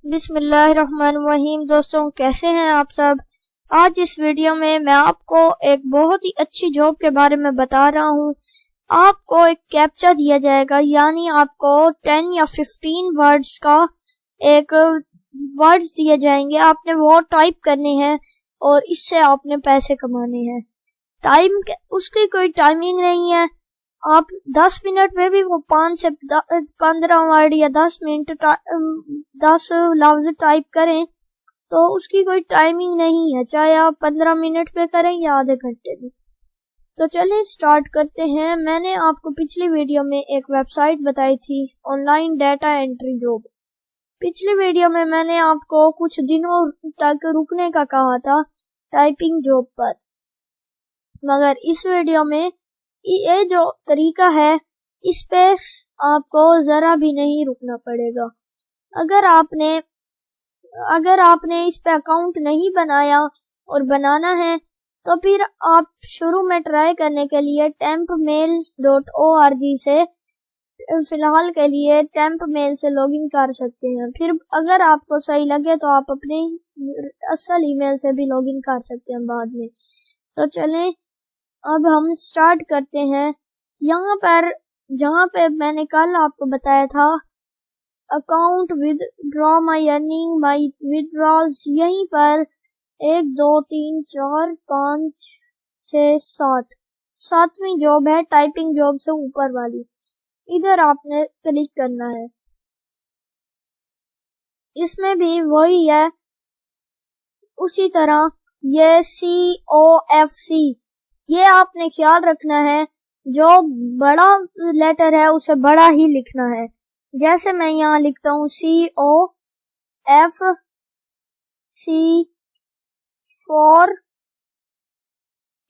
بسم اللہ الرحمن الرحیم۔ دوستوں کیسے ہیں آپ سب؟ آج اس ویڈیو میں آپ کو ایک بہت ہی اچھی جاب کے بارے میں بتا رہا ہوں۔ آپ کو ایک کیپچا دیا جائے گا، یعنی آپ کو 10 یا 15 ورڈز کا ایک ورڈز دیے جائیں گے، آپ نے وہ ٹائپ کرنے ہیں اور اس سے آپ نے پیسے کمانے ہیں۔ اس کی کوئی ٹائمنگ نہیں ہے، آپ 10 منٹ میں بھی وہ 5 سے 15 ورڈ یا 10 لفظ ٹائپ کریں تو اس کی کوئی ٹائمنگ نہیں ہے، چاہے آپ 15 منٹ میں کریں یا آدھے گھنٹے میں۔ تو چلیں سٹارٹ کرتے ہیں۔ میں نے آپ کو پچھلی ویڈیو میں ایک ویب سائٹ بتائی تھی، on line data entry job. پچھلی ویڈیو میں نے آپ کو کچھ دنوں تک رکنے کا کہا تھا ٹائپنگ جاب پر، مگر اس ویڈیو میں یہ جو طریقہ ہے اس پہ آپ کو ذرا بھی نہیں رکنا پڑے گا۔ اگر آپ نے اس پہ اکاؤنٹ نہیں بنایا اور بنانا ہے تو پھر آپ شروع میں ٹرائی کرنے کے لیے tempmail.org سے فی الحال کے لیے ٹیمپ میل سے لاگ ان کر سکتے ہیں۔ پھر اگر آپ کو صحیح لگے تو آپ اپنے اصل ای میل سے بھی لاگ ان کر سکتے ہیں بعد میں۔ تو چلیں اب ہم سٹارٹ کرتے ہیں۔ یہاں پر جہاں پہ میں نے کل آپ کو بتایا تھا اکاؤنٹ ودرا مائی ارننگ مائی ودرالز، یہیں پر 1 2 3 4 5 6 7 ساتویں جاب ہے ٹائپنگ جاب سے اوپر والی، ادھر آپ نے کلک کرنا ہے۔ اس میں بھی وہی ہے، اسی طرح یہ COFC، یہ آپ نے خیال رکھنا ہے، جو بڑا لیٹر ہے اسے بڑا ہی لکھنا ہے۔ جیسے میں یہاں لکھتا ہوں COFC for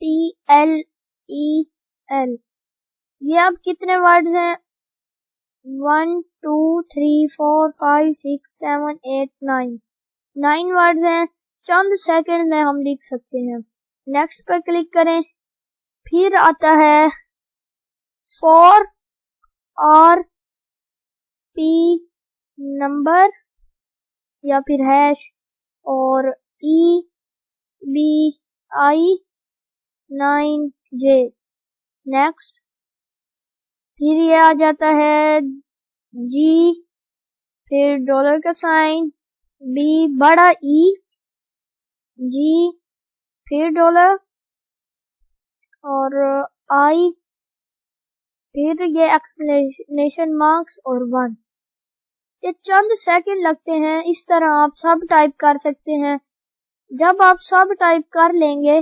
TLEL۔ یہ اب کتنے ورڈز ہیں؟ 1 2 3 4 5 6 7 8 9 ورڈز ہیں، چند سیکنڈ میں ہم لکھ سکتے ہیں۔ نیکسٹ پر کلک کریں، پھر آتا ہے فور RP نمبر یا پھر ہیش اور EBI 9J۔ نیکسٹ پھر یہ آ جاتا ہے G، پھر ڈالر کا سائن، B بڑا E، G پھر ڈالر اور I، پھر یہ ایکسکلیمیشن مارکس اور 1۔ یہ چند سیکنڈ لگتے ہیں، اس طرح آپ سب ٹائپ کر سکتے ہیں۔ جب آپ سب ٹائپ کر لیں گے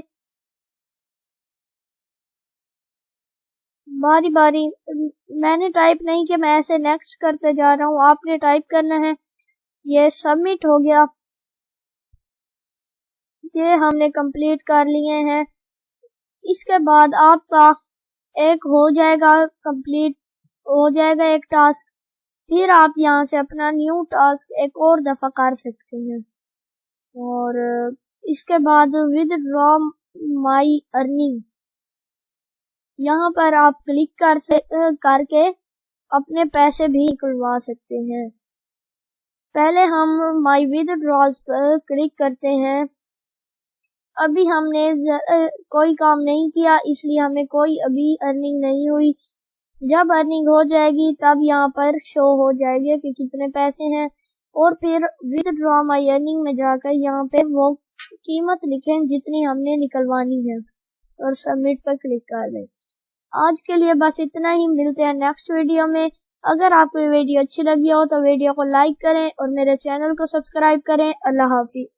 باری باری، میں نے ٹائپ نہیں کیا، میں ایسے نیکسٹ کرتے جا رہا ہوں، آپ نے ٹائپ کرنا ہے۔ یہ سبمٹ ہو گیا، یہ ہم نے کمپلیٹ کر لیے ہیں۔ اس کے بعد آپ کا ایک ہو جائے گا کمپلیٹ، ہو جائے گا ایک ٹاسک، پھر آپ یہاں سے اپنا نیو ٹاسک ایک اور دفعہ کر سکتے ہیں۔ اور اس کے بعد ودرا مائی ارننگ، یہاں پر آپ کلک کر کے اپنے پیسے بھی نکلوا سکتے ہیں۔ پہلے ہم مائی ودرالز پر کلک کرتے ہیں۔ ابھی ہم نے کوئی کام نہیں کیا، اس لیے ہمیں کوئی ابھی ارننگ نہیں ہوئی۔ جب ارننگ ہو جائے گی تب یہاں پر شو ہو جائے گی کہ کتنے پیسے ہیں، اور پھر ودرا مائی ارننگ میں جا کر یہاں پہ وہ قیمت لکھیں جتنی ہم نے نکلوانی ہے اور سبمٹ پر کلک کر دیں۔ آج کے لیے بس اتنا ہی، ملتے ہیں نیکسٹ ویڈیو میں۔ اگر آپ کو ویڈیو اچھی لگی ہو تو ویڈیو کو لائک کریں اور میرے چینل کو سبسکرائب کریں۔ اللہ حافظ۔